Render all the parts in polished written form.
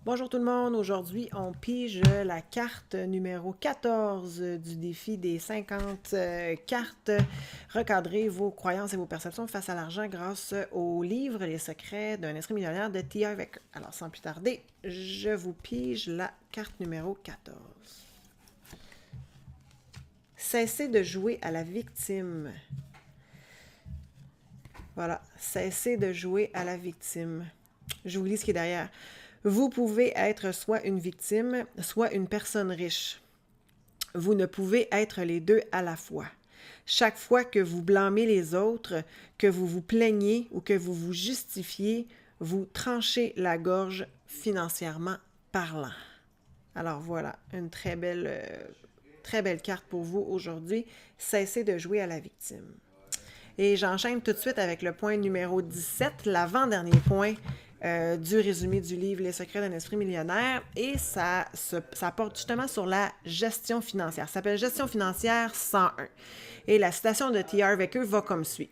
Bonjour tout le monde, aujourd'hui on pige la carte numéro 14 du défi des 50 cartes. Recadrer vos croyances et vos perceptions face à l'argent grâce au livre Les secrets d'un esprit millionnaire de T. Harv Eker. Alors sans plus tarder, je vous pige la carte numéro 14. Cessez de jouer à la victime. Voilà, cessez de jouer à la victime. Je vous lis ce qui est derrière. Vous pouvez être soit une victime, soit une personne riche. Vous ne pouvez être les deux à la fois. Chaque fois que vous blâmez les autres, que vous vous plaignez ou que vous vous justifiez, vous tranchez la gorge financièrement parlant. Alors voilà, une très belle carte pour vous aujourd'hui. Cessez de jouer à la victime. Et j'enchaîne tout de suite avec le point numéro 17, l'avant-dernier point du résumé du livre Les secrets d'un esprit millionnaire. Et ça porte justement sur la gestion financière. Ça s'appelle Gestion financière 101. Et la citation de T. Harv Eker va comme suit.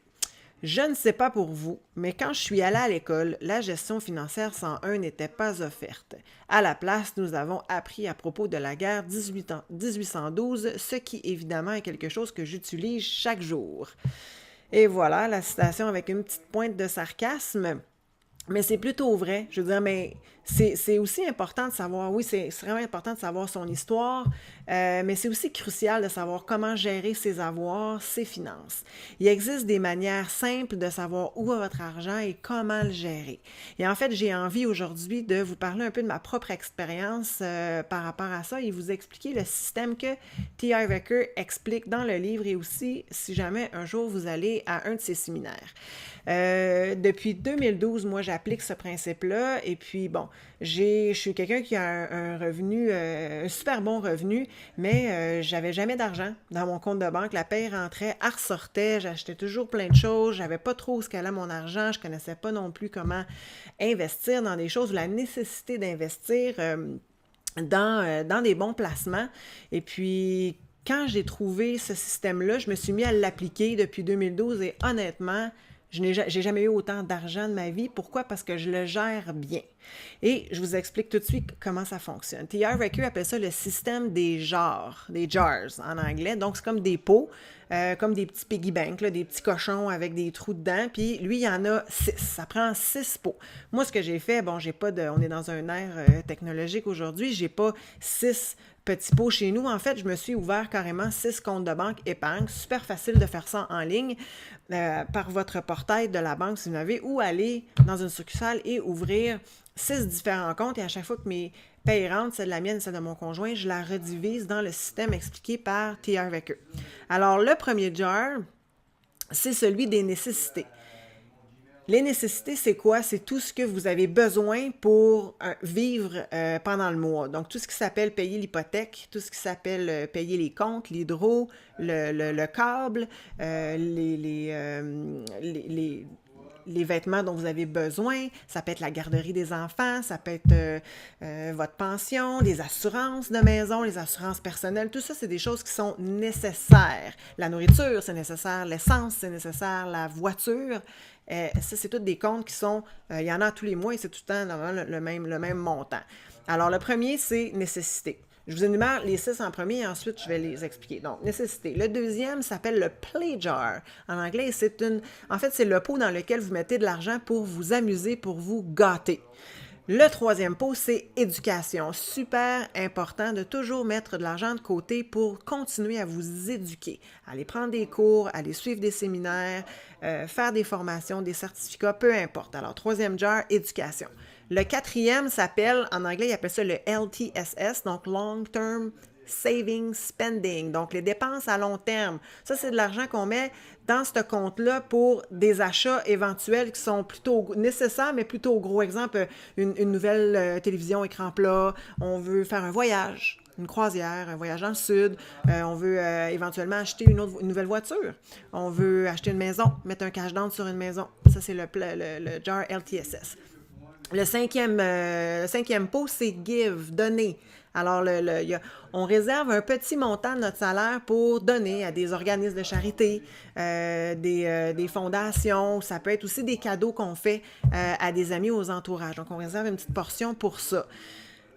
Je ne sais pas pour vous, mais quand je suis allée à l'école, la gestion financière 101 n'était pas offerte. À la place, nous avons appris à propos de la guerre 1812, ce qui évidemment est quelque chose que j'utilise chaque jour. Et voilà, la citation avec une petite pointe de sarcasme. Mais c'est plutôt vrai. Je veux dire, mais c'est aussi important de savoir, oui, c'est vraiment important de savoir son histoire, mais c'est aussi crucial de savoir comment gérer ses avoirs, ses finances. Il existe des manières simples de savoir où va votre argent et comment le gérer. Et en fait, j'ai envie aujourd'hui de vous parler un peu de ma propre expérience par rapport à ça et vous expliquer le système que T. Harv Eker explique dans le livre et aussi si jamais un jour vous allez à un de ses séminaires. Depuis 2012, moi, j'applique ce principe-là. Et puis, bon, je suis quelqu'un qui a un revenu, un super bon revenu, mais j'avais jamais d'argent dans mon compte de banque. La paie rentrait, elle ressortait, j'achetais toujours plein de choses. J'avais pas trop où se calait mon argent. Je connaissais pas non plus comment investir dans des choses, la nécessité d'investir dans des bons placements. Et puis, quand j'ai trouvé ce système-là, je me suis mis à l'appliquer depuis 2012 et honnêtement, j'ai jamais eu autant d'argent de ma vie. Pourquoi? Parce que je le gère bien. Et je vous explique tout de suite comment ça fonctionne. T. Harv Eker appelle ça le système des jars en anglais. Donc, c'est comme des pots, comme des petits piggy banks, là, des petits cochons avec des trous dedans. Puis lui, il y en a 6. Ça prend 6 pots. Moi, ce que j'ai fait, bon, j'ai pas de. On est dans un ère technologique aujourd'hui, j'ai pas 6 petits pots chez nous. En fait, je me suis ouvert carrément 6 comptes de banque épargne. Super facile de faire ça en ligne par votre portail de la banque si vous en avez, ou aller dans une succursale et ouvrir 6 différents comptes. Et à chaque fois que mes payes rentrent, celle de la mienne et celle de mon conjoint, je la redivise dans le système expliqué par T. Harv Eker. Alors, le premier jar, c'est celui des nécessités. Les nécessités, c'est quoi? C'est tout ce que vous avez besoin pour vivre pendant le mois. Donc, tout ce qui s'appelle payer l'hypothèque, tout ce qui s'appelle payer les comptes, l'hydro, le câble, les vêtements dont vous avez besoin. Ça peut être la garderie des enfants, ça peut être votre pension, les assurances de maison, les assurances personnelles. Tout ça, c'est des choses qui sont nécessaires. La nourriture, c'est nécessaire. L'essence, c'est nécessaire. La voiture, ça, c'est tous des comptes qui sont... il y en a tous les mois et c'est tout le temps le même montant. Alors, le premier, c'est nécessité. Je vous énumère les 6 en premier et ensuite je vais les expliquer. Donc, nécessité. Le deuxième s'appelle le play jar. En anglais, en fait, c'est le pot dans lequel vous mettez de l'argent pour vous amuser, pour vous gâter. Le troisième pot, c'est éducation. Super important de toujours mettre de l'argent de côté pour continuer à vous éduquer. Aller prendre des cours, aller suivre des séminaires, faire des formations, des certificats, peu importe. Alors, troisième jar, éducation. Le quatrième s'appelle, en anglais, il appelle ça le LTSS, donc Long Term Saving Spending, donc les dépenses à long terme. Ça, c'est de l'argent qu'on met dans ce compte-là pour des achats éventuels qui sont plutôt nécessaires, mais plutôt gros. Exemple, une nouvelle télévision écran plat, on veut faire un voyage, une croisière, un voyage dans le sud, on veut éventuellement acheter une nouvelle voiture, on veut acheter une maison, mettre un cash down sur une maison. Ça, c'est le jar LTSS. Le cinquième pot, c'est give, donner. Alors, on réserve un petit montant de notre salaire pour donner à des organismes de charité, des fondations. Ça peut être aussi des cadeaux qu'on fait à des amis ou aux entourages. Donc, on réserve une petite portion pour ça.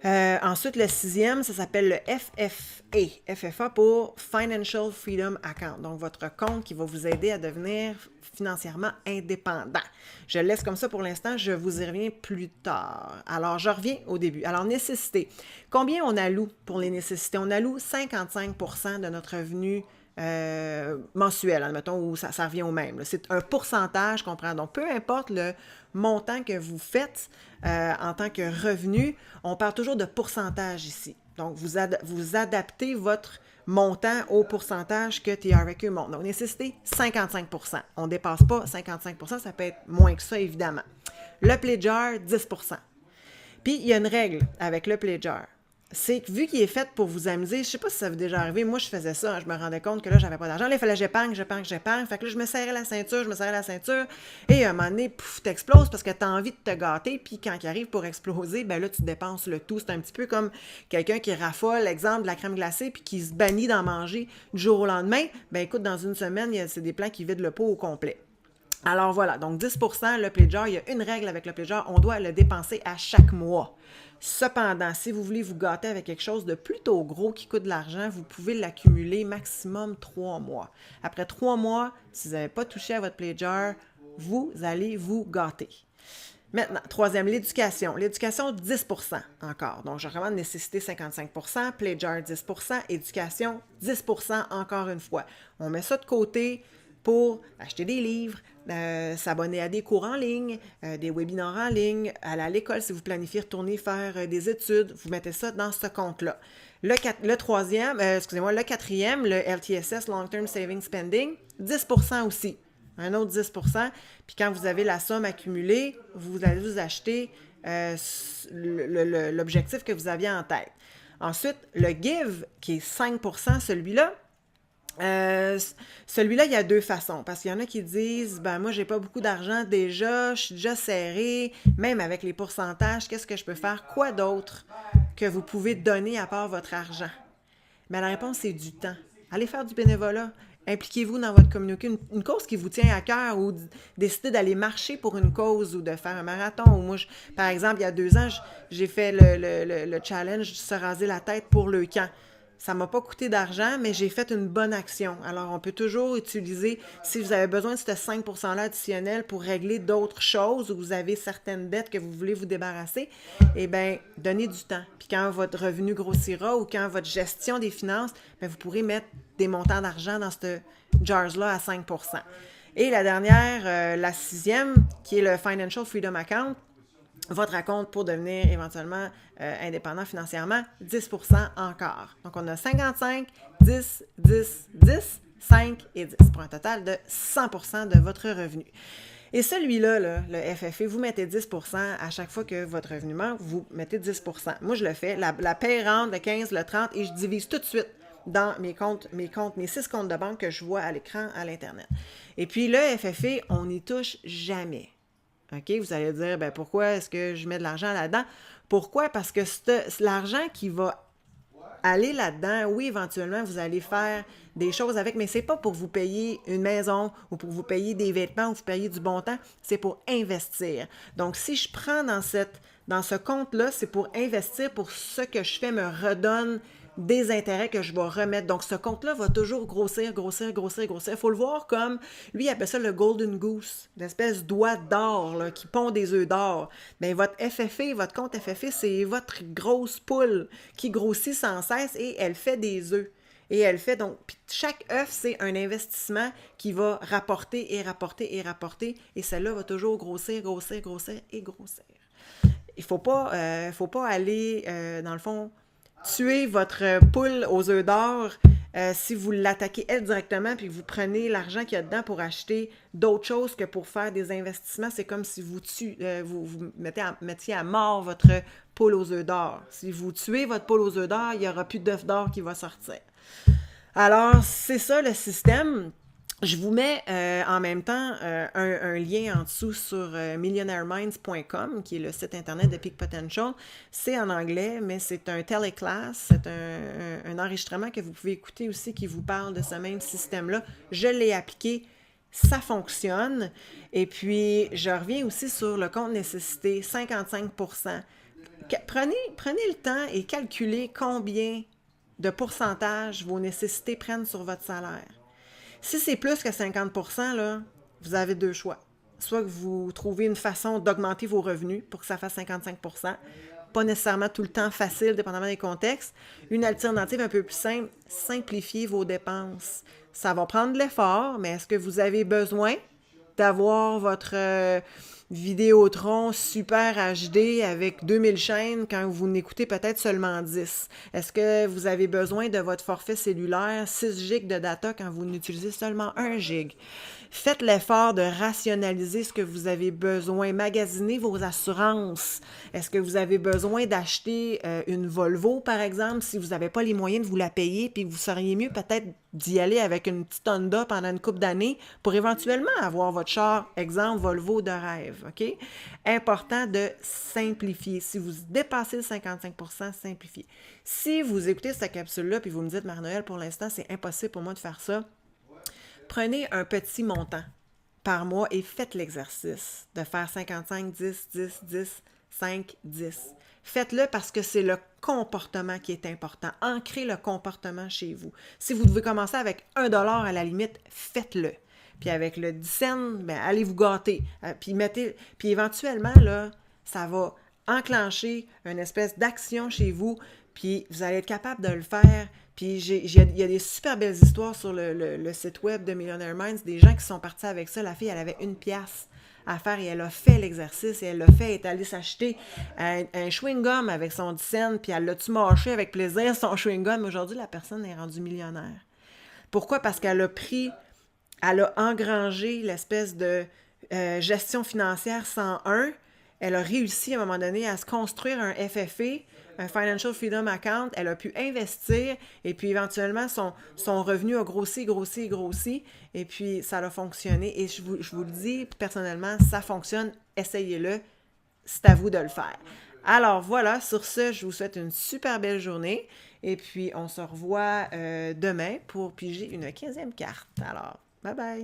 Ensuite, le sixième, ça s'appelle le FFA. FFA pour Financial Freedom Account. Donc, votre compte qui va vous aider à devenir financièrement indépendant. Je le laisse comme ça pour l'instant. Je vous y reviens plus tard. Alors, je reviens au début. Alors, nécessité. Combien on alloue pour les nécessités? On alloue 55% de notre revenu mensuel, admettons, où ça revient au même. Là. C'est un pourcentage qu'on prend. Donc, peu importe le montant que vous faites en tant que revenu, on parle toujours de pourcentage ici. Donc, vous adaptez votre montant au pourcentage que TRQ monte. Donc, nécessité 55%. On ne dépasse pas 55%, ça peut être moins que ça, évidemment. Le pledger, 10%. Puis, il y a une règle avec le pledger. C'est que vu qu'il est fait pour vous amuser, je ne sais pas si ça vous est déjà arrivé, moi je faisais ça, hein, je me rendais compte que là, j'avais pas d'argent. Là, il fallait que j'épargne. Fait que là, je me serrais la ceinture, et à un moment donné, pouf, t'exploses parce que tu as envie de te gâter, puis quand il arrive pour exploser, ben là, tu dépenses le tout. C'est un petit peu comme quelqu'un qui raffole, exemple, de la crème glacée, puis qui se bannit d'en manger du jour au lendemain. Ben écoute, dans une semaine, c'est des plans qui vident le pot au complet. Alors voilà, donc 10%, le pledger, il y a une règle avec le pledger, on doit le dépenser à chaque mois. Cependant, si vous voulez vous gâter avec quelque chose de plutôt gros qui coûte de l'argent, vous pouvez l'accumuler maximum 3 mois. Après 3 mois, si vous n'avez pas touché à votre pledger, vous allez vous gâter. Maintenant, troisième, l'éducation. L'éducation, 10% encore. Donc, je recommande nécessité 55%, pledger 10%, éducation 10% encore une fois. On met ça de côté pour acheter des livres, s'abonner à des cours en ligne, des webinaires en ligne, aller à l'école si vous planifiez retourner faire des études, vous mettez ça dans ce compte-là. Le quatrième, le LTSS, Long Term Saving Spending, 10% aussi. Un autre 10%. Puis quand vous avez la somme accumulée, vous allez vous acheter l'objectif que vous aviez en tête. Ensuite, le Give, qui est 5%, celui-là, il y a deux façons, parce qu'il y en a qui disent, ben moi j'ai pas beaucoup d'argent déjà, je suis déjà serré, même avec les pourcentages, qu'est-ce que je peux faire? Quoi d'autre que vous pouvez donner à part votre argent? Mais la réponse, c'est du temps. Allez faire du bénévolat. Impliquez-vous dans votre communauté, une cause qui vous tient à cœur, ou décidez d'aller marcher pour une cause ou de faire un marathon. Ou moi, par exemple, il y a 2 ans, j'ai fait le challenge de se raser la tête pour le camp. Ça ne m'a pas coûté d'argent, mais j'ai fait une bonne action. Alors, on peut toujours utiliser, si vous avez besoin de ce 5%-là additionnel pour régler d'autres choses ou vous avez certaines dettes que vous voulez vous débarrasser, eh bien, donnez du temps. Puis quand votre revenu grossira ou quand votre gestion des finances, bien, vous pourrez mettre des montants d'argent dans ce jars-là à 5%. Et la dernière, la sixième, qui est le Financial Freedom Account, votre compte pour devenir éventuellement indépendant financièrement, 10% encore. Donc, on a 55, 10, 10, 10, 5 et 10 pour un total de 100% de votre revenu. Et celui-là, là, le FFA, vous mettez 10% à chaque fois que votre revenu manque, vous mettez 10%. Moi, je le fais. La paie rentre, le 15, le 30 et je divise tout de suite dans mes 6 comptes de banque que je vois à l'écran à l'Internet. Et puis, le FFA, on n'y touche jamais. OK? Vous allez dire, ben pourquoi est-ce que je mets de l'argent là-dedans? Pourquoi? Parce que c'est l'argent qui va aller là-dedans. Oui, éventuellement, vous allez faire des choses avec, mais c'est pas pour vous payer une maison ou pour vous payer des vêtements ou vous payer du bon temps. C'est pour investir. Donc, si je prends dans ce compte-là, c'est pour investir, pour ce que je fais me redonne des intérêts que je vais remettre. Donc, ce compte-là va toujours grossir. Il faut le voir comme, lui, il appelle ça le golden goose, l'espèce d'oie d'or là, qui pond des œufs d'or. Bien, votre FFA, votre compte FFA, c'est votre grosse poule qui grossit sans cesse et elle fait des œufs. Et elle fait donc, puis chaque œuf, c'est un investissement qui va rapporter. Et celle-là va toujours grossir. Il faut pas aller, dans le fond, tuer votre poule aux œufs d'or si vous l'attaquez elle directement puis que vous prenez l'argent qu'il y a dedans pour acheter d'autres choses que pour faire des investissements. C'est comme si vous mettiez à mort votre poule aux œufs d'or. Si vous tuez votre poule aux œufs d'or, il n'y aura plus d'œufs d'or qui va sortir. Alors, c'est ça le système. Je vous mets en même temps un lien en dessous sur millionaireminds.com, qui est le site internet de Peak Potential. C'est en anglais, mais c'est un teleclass, c'est un enregistrement que vous pouvez écouter aussi qui vous parle de ce même système-là. Je l'ai appliqué, ça fonctionne. Et puis, je reviens aussi sur le compte nécessité, 55%. Prenez le temps et calculez combien de pourcentage vos nécessités prennent sur votre salaire. Si c'est plus que 50%, là, vous avez deux choix. Soit que vous trouvez une façon d'augmenter vos revenus pour que ça fasse 55%, pas nécessairement tout le temps facile, dépendamment des contextes. Une alternative un peu plus simple, simplifiez vos dépenses. Ça va prendre de l'effort, mais est-ce que vous avez besoin d'avoir votre Vidéotron Super HD avec 2000 chaînes quand vous n'écoutez peut-être seulement 10? Est-ce que vous avez besoin de votre forfait cellulaire 6 GB de data quand vous n'utilisez seulement 1 GB? Faites l'effort de rationaliser ce que vous avez besoin. Magasinez vos assurances. Est-ce que vous avez besoin d'acheter une Volvo, par exemple, si vous n'avez pas les moyens de vous la payer, puis vous seriez mieux peut-être d'y aller avec une petite Honda pendant une couple d'années pour éventuellement avoir votre char, exemple, Volvo de rêve, OK? Important de simplifier. Si vous dépassez le 55%, simplifiez. Si vous écoutez cette capsule-là, puis vous me dites, Marie-Noëlle, pour l'instant, c'est impossible pour moi de faire ça, prenez un petit montant par mois et faites l'exercice de faire 55, 10, 10, 10, 5, 10. Faites-le parce que c'est le comportement qui est important. Ancrez le comportement chez vous. Si vous devez commencer avec $1 à la limite, faites-le. Puis avec le 10 cents, ben, allez vous gâter. Puis éventuellement, là, ça va enclencher une espèce d'action chez vous, puis vous allez être capable de le faire. Puis il y a des super belles histoires sur le site web de Millionaire Minds, des gens qui sont partis avec ça. La fille, elle avait 1$ à faire et elle a fait l'exercice et elle l'a fait, elle est allée s'acheter un chewing-gum avec son 10 cents, puis elle l'a-tu mâché avec plaisir, son chewing-gum. Aujourd'hui, la personne est rendue millionnaire. Pourquoi? Parce qu'elle a engrangé l'espèce de gestion financière 101. Elle a réussi à un moment donné à se construire un FFE, un Financial Freedom Account. Elle a pu investir et puis éventuellement, son revenu a grossi, grossi, grossi. Et puis, ça a fonctionné. Et je vous le dis, personnellement, ça fonctionne. Essayez-le. C'est à vous de le faire. Alors voilà, sur ce, je vous souhaite une super belle journée. Et puis, on se revoit demain pour piger une 15e carte. Alors, bye bye!